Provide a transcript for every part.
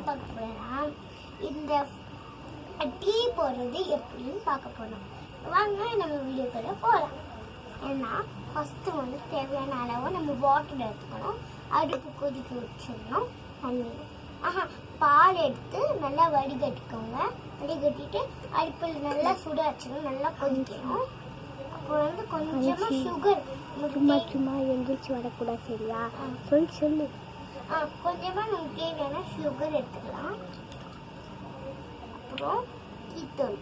பார்க்க போறோம்னா இந்த டீ போடுறது எப்படின்னு பார்க்க போறோம். வாங்க நம்ம வீடியோக்குள்ள போகலாம். ஏன்னா ஃபர்ஸ்ட் வந்து தேவையான அளவு நம்ம வாட்டர் எடுத்துக்கணும். அடுப்பு கொதிக்க வச்சிடணும். தண்ணி பால் எடுத்து நல்லா வடிகட்டிக்கோங்க. வடிகட்டிட்டு அடுப்பில் நல்லா சுட வச்சிடணும். நல்லா கொதிக்கணும். அப்புறம் வந்து கொஞ்சமா சுகர் சும்மா எந்திரிச்சு வரக்கூடாது. சரியா? சொல்லு. கொஞ்சமா நமக்கு தேவையான சுகர் எடுத்துக்கலாம். அப்புறம் டீத்தூள்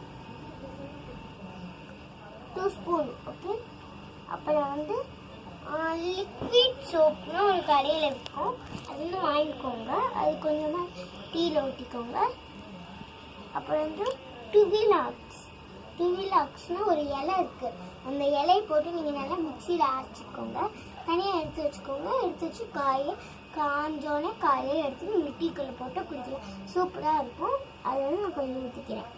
2 ஸ்பூன். ஓகே. அப்புறம் வந்து லிக்விட் சோப்னு ஒரு கடையில் இருக்கும். அது வந்து வாங்கிக்கோங்க. அது கொஞ்சமாக டீயில் ஊற்றிக்கோங்க. அப்புறம் வந்து டுவிலாக்ஸ்னு ஒரு இலை இருக்குது. அந்த இலையை போட்டு நீங்கள் நல்லா மிக்சியில் அரைச்சிக்கோங்க. தனியாக எடுத்து வச்சுக்கோங்க. எடுத்து வச்சு காஞ்சோடனே காலையில் எடுத்து நீங்கள் டீக்குள்ளே போட்டு குடிக்கலாம். சூப்பராக இருக்கும். அதை வந்து நான் கொஞ்சம் ஊற்றிக்கிறேன்.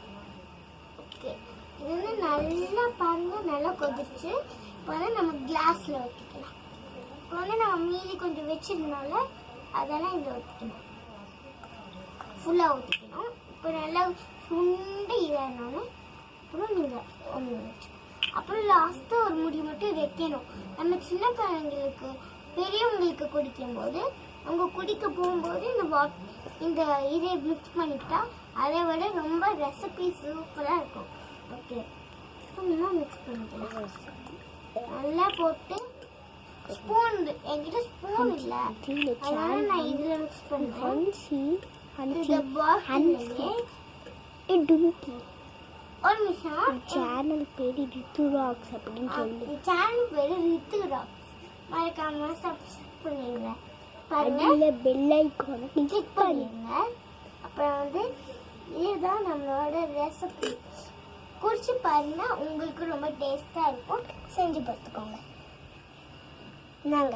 ஓகே. இது வந்து நல்லா பாருங்கள், நல்லா கொதிச்சு. இப்போ வந்து நம்ம கிளாஸில் ஊற்றிக்கலாம். இப்போ வந்து நம்ம மீதி கொஞ்சம் வச்சிருந்தனால அதெல்லாம் இதில் ஊற்றிக்கணும். ஃபுல்லாக ஊற்றிக்கணும். இப்போ நல்லா சுண்டு இதானோன்னு அப்புறம் நீங்கள் ஒன்று வச்சுக்கணும். அப்புறம் லாஸ்ட்டாக ஒரு முடி மட்டும் வைக்கணும். நம்ம சின்ன குழந்தைங்களுக்கு பெரியவங்களுக்கு குடிக்கும்போது அவங்க குடிக்க போகும்போது இந்த இதை மிக்ஸ் பண்ணிக்கிட்டா அதை விட ரொம்ப ரெசிபி சூப்பராக இருக்கும். ஓகே. இன்னும் மிக்ஸ் பண்ணிக்கலாம். நல்லா போட்டு ஸ்பூன் என்கிட்ட ஸ்பூன் இல்லை, அதனால நான் இதில் மிக்ஸ் பண்ணுறேன். ஒரு நிமிஷம். சேனல் பேரு ரித்து ராக்ஸ் அப்படின்னு சொல்லி. சேனல் பேரு ரித்து ராக்ஸ். மறக்காம சப்ஸ்கிரைப் பண்ணிடுங்க. பாருங்க, பெல் ஐகானை கிளிக் பண்ணிடுங்க. அப்புறம் வந்து இதுதான் நம்மளோட ரெசிபி. குடிச்சு பாருங்க, உங்களுக்கு ரொம்ப டேஸ்டா இருக்கும். செஞ்சு பார்த்துக்கோங்க. நாங்க